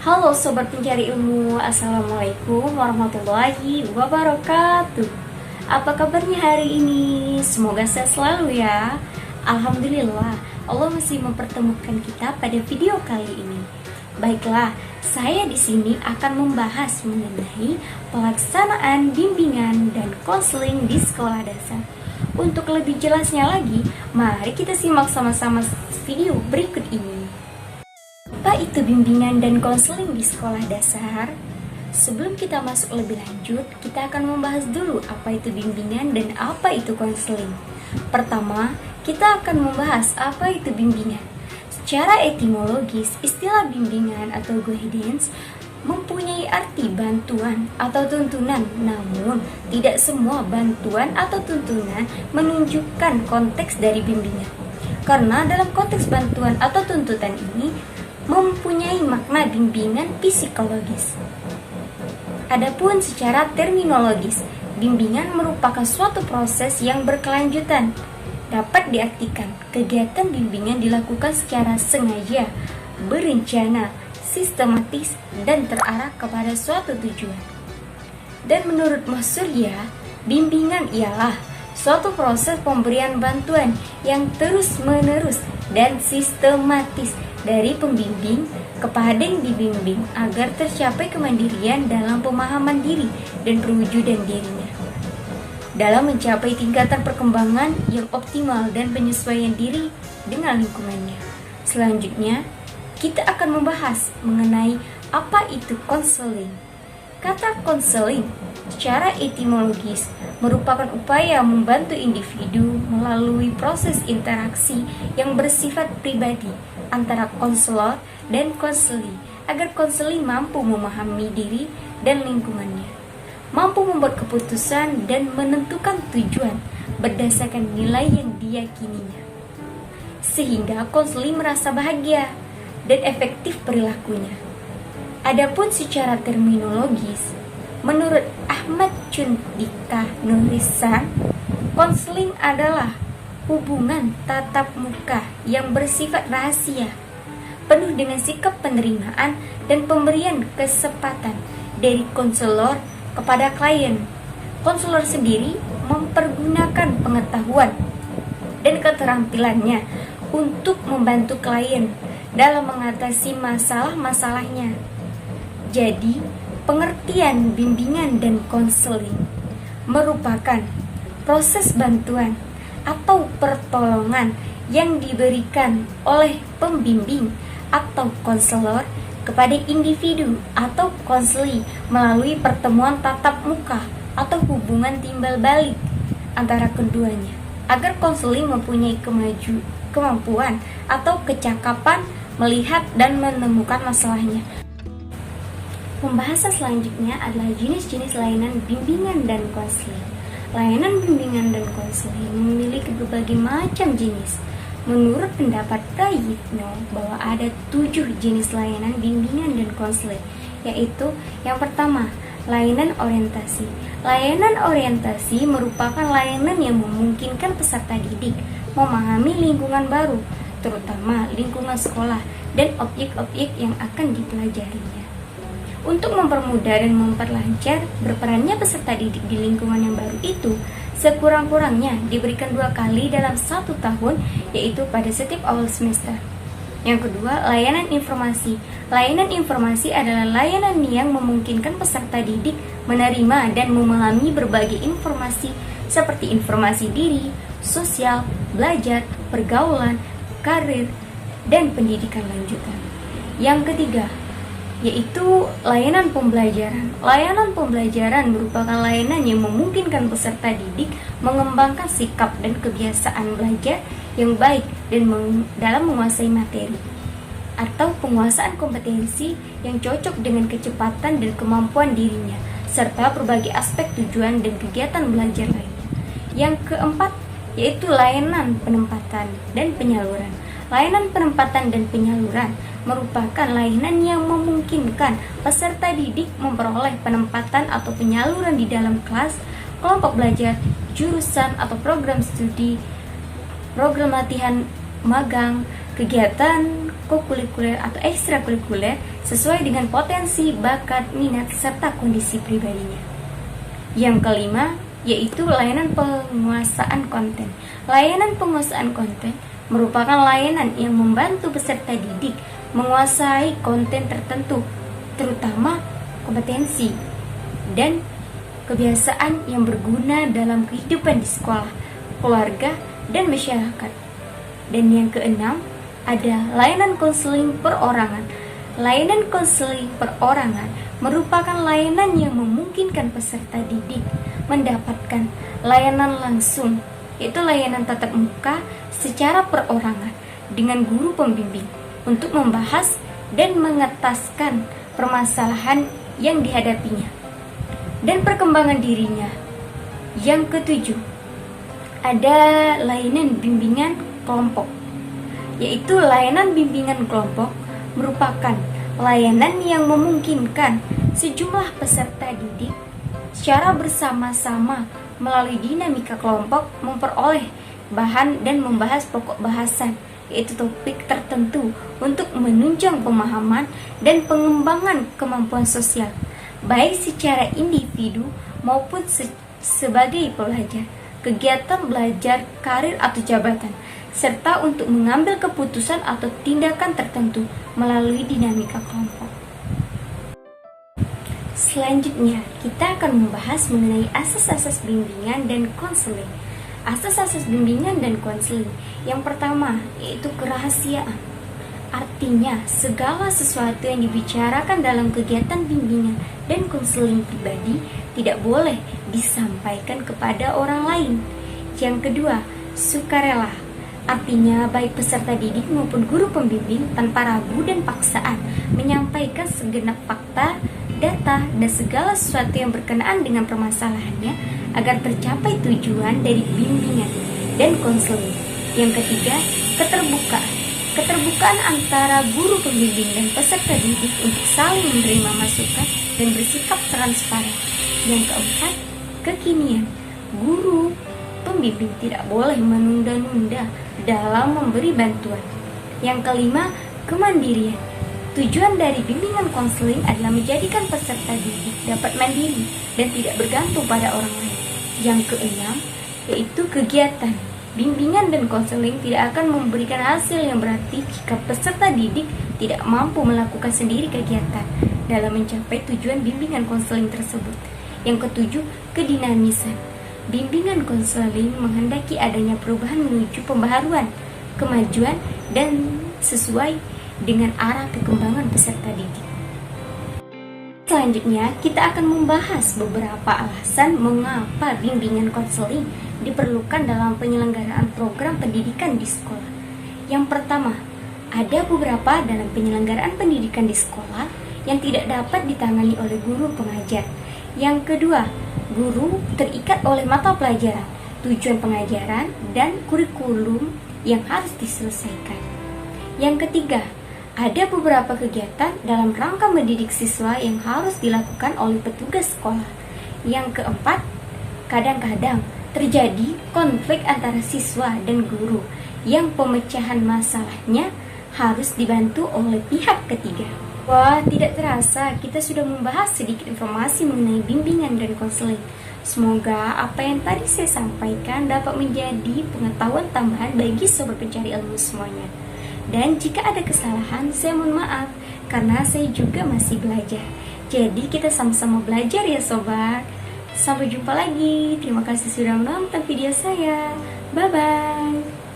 Halo Sobat Pencari Ilmu, Assalamualaikum warahmatullahi wabarakatuh. Apa kabarnya hari ini? Semoga sehat selalu ya. Alhamdulillah, Allah masih mempertemukan kita pada video kali ini. Baiklah, saya di sini akan membahas mengenai pelaksanaan bimbingan dan konseling di sekolah dasar. Untuk lebih jelasnya lagi, mari kita simak sama-sama video berikut ini. Apa itu bimbingan dan konseling di sekolah dasar? Sebelum kita masuk lebih lanjut, kita akan membahas dulu apa itu bimbingan dan apa itu konseling. Pertama, kita akan membahas apa itu bimbingan. Secara etimologis, istilah bimbingan atau guidance mempunyai arti bantuan atau tuntunan, namun tidak semua bantuan atau tuntunan menunjukkan konteks dari bimbingan. Karena dalam konteks bantuan atau tuntutan ini mempunyai makna bimbingan psikologis. Adapun secara terminologis, bimbingan merupakan suatu proses yang berkelanjutan. Dapat diartikan, kegiatan bimbingan dilakukan secara sengaja, berencana, sistematis, dan terarah kepada suatu tujuan. Dan menurut Mas Surya, bimbingan ialah suatu proses pemberian bantuan yang terus-menerus dan sistematis dari pembimbing kepada yang dibimbing agar tercapai kemandirian dalam pemahaman diri dan perwujudan dirinya, dalam mencapai tingkatan perkembangan yang optimal dan penyesuaian diri dengan lingkungannya. Selanjutnya, kita akan membahas mengenai apa itu konseling. Kata konseling secara etimologis merupakan upaya membantu individu melalui proses interaksi yang bersifat pribadi antara konselor dan konseli agar konseli mampu memahami diri dan lingkungannya, mampu membuat keputusan dan menentukan tujuan berdasarkan nilai yang diyakininya, sehingga konseli merasa bahagia dan efektif perilakunya. Adapun secara terminologis, menurut Ahmad Cundika Nurisan, konseling adalah hubungan tatap muka yang bersifat rahasia, penuh dengan sikap penerimaan dan pemberian kesempatan dari konselor kepada klien. Konselor sendiri mempergunakan pengetahuan dan keterampilannya untuk membantu klien dalam mengatasi masalah-masalahnya. Jadi, pengertian bimbingan dan konseling merupakan proses bantuan atau pertolongan yang diberikan oleh pembimbing atau konselor kepada individu atau konseli melalui pertemuan tatap muka atau hubungan timbal balik antara keduanya, agar konseli mempunyai kemampuan atau kecakapan melihat dan menemukan masalahnya. Pembahasan selanjutnya adalah jenis-jenis layanan bimbingan dan konseling. Layanan bimbingan dan konseling memiliki berbagai macam jenis. Menurut pendapat Prayitno bahwa ada 7 jenis layanan bimbingan dan konseling, yaitu yang pertama, layanan orientasi. Layanan orientasi merupakan layanan yang memungkinkan peserta didik memahami lingkungan baru, terutama lingkungan sekolah dan objek-objek yang akan dipelajarinya. Untuk mempermudah dan memperlancar berperannya peserta didik di lingkungan yang baru itu, sekurang-kurangnya diberikan 2 kali dalam 1 tahun, yaitu pada setiap awal semester. Yang kedua, layanan informasi. Layanan informasi adalah layanan yang memungkinkan peserta didik menerima dan memahami berbagai informasi seperti informasi diri, sosial, belajar, pergaulan, karir, dan pendidikan lanjutan. Yang ketiga, yaitu layanan pembelajaran. Layanan pembelajaran merupakan layanan yang memungkinkan peserta didik mengembangkan sikap dan kebiasaan belajar yang baik dan dalam menguasai materi, atau penguasaan kompetensi yang cocok dengan kecepatan dan kemampuan dirinya, serta berbagai aspek tujuan dan kegiatan belajar lainnya. Yang keempat, yaitu layanan penempatan dan penyaluran. Layanan penempatan dan penyaluran merupakan layanan yang memungkinkan peserta didik memperoleh penempatan atau penyaluran di dalam kelas, kelompok belajar, jurusan atau program studi, program latihan magang, kegiatan kokurikuler atau ekstrakurikuler sesuai dengan potensi, bakat, minat, serta kondisi pribadinya. Yang kelima, yaitu layanan penguasaan konten. Layanan penguasaan konten merupakan layanan yang membantu peserta didik menguasai konten tertentu, terutama kompetensi dan kebiasaan yang berguna dalam kehidupan di sekolah, keluarga, dan masyarakat. Dan yang keenam, ada layanan konseling perorangan. Layanan konseling perorangan merupakan layanan yang memungkinkan peserta didik mendapatkan layanan langsung, yaitu layanan tatap muka secara perorangan dengan guru pembimbing untuk membahas dan mengetaskan permasalahan yang dihadapinya dan perkembangan dirinya. Yang ketujuh, ada layanan bimbingan kelompok, yaitu layanan bimbingan kelompok merupakan layanan yang memungkinkan sejumlah peserta didik secara bersama-sama melalui dinamika kelompok memperoleh bahan dan membahas pokok bahasan, yaitu topik tertentu untuk menunjang pemahaman dan pengembangan kemampuan sosial, baik secara individu maupun sebagai pelajar, kegiatan belajar, karir atau jabatan, serta untuk mengambil keputusan atau tindakan tertentu melalui dinamika kelompok. Selanjutnya, kita akan membahas mengenai asas-asas bimbingan dan konseling. Asas-asas bimbingan dan konseling. Yang pertama, yaitu kerahasiaan. Artinya, segala sesuatu yang dibicarakan dalam kegiatan bimbingan dan konseling pribadi tidak boleh disampaikan kepada orang lain. Yang kedua, sukarela. Artinya, baik peserta didik maupun guru pembimbing tanpa ragu dan paksaan menyampaikan segenap fakta, data, dan segala sesuatu yang berkenaan dengan permasalahannya agar tercapai tujuan dari bimbingan dan konseling. Yang ketiga, keterbukaan. Keterbukaan antara guru pembimbing dan peserta didik untuk saling menerima masukan dan bersikap transparan. Yang keempat, kekinian. Guru pembimbing tidak boleh menunda-nunda dalam memberi bantuan. Yang kelima, kemandirian. Tujuan dari bimbingan konseling adalah menjadikan peserta didik dapat mandiri dan tidak bergantung pada orang lain. Yang keenam, yaitu kegiatan. Bimbingan dan konseling tidak akan memberikan hasil yang berarti jika peserta didik tidak mampu melakukan sendiri kegiatan dalam mencapai tujuan bimbingan konseling tersebut. Yang ketujuh, kedinamisan. Bimbingan konseling menghendaki adanya perubahan menuju pembaharuan, kemajuan, dan sesuai dengan arah perkembangan peserta didik. Selanjutnya, kita akan membahas beberapa alasan mengapa bimbingan konseling diperlukan dalam penyelenggaraan program pendidikan di sekolah. Yang pertama, ada beberapa dalam penyelenggaraan pendidikan di sekolah yang tidak dapat ditangani oleh guru pengajar. Yang kedua, guru terikat oleh mata pelajaran, tujuan pengajaran, dan kurikulum yang harus diselesaikan. Yang ketiga, ada beberapa kegiatan dalam rangka mendidik siswa yang harus dilakukan oleh petugas sekolah. Yang keempat, kadang-kadang terjadi konflik antara siswa dan guru yang pemecahan masalahnya harus dibantu oleh pihak ketiga. Wah, tidak terasa kita sudah membahas sedikit informasi mengenai bimbingan dan konseling. Semoga apa yang tadi saya sampaikan dapat menjadi pengetahuan tambahan bagi sobat pencari ilmu semuanya. Dan jika ada kesalahan, saya mohon maaf karena saya juga masih belajar. Jadi kita sama-sama belajar ya sobat. Sampai jumpa lagi. Terima kasih sudah menonton video saya. Bye-bye.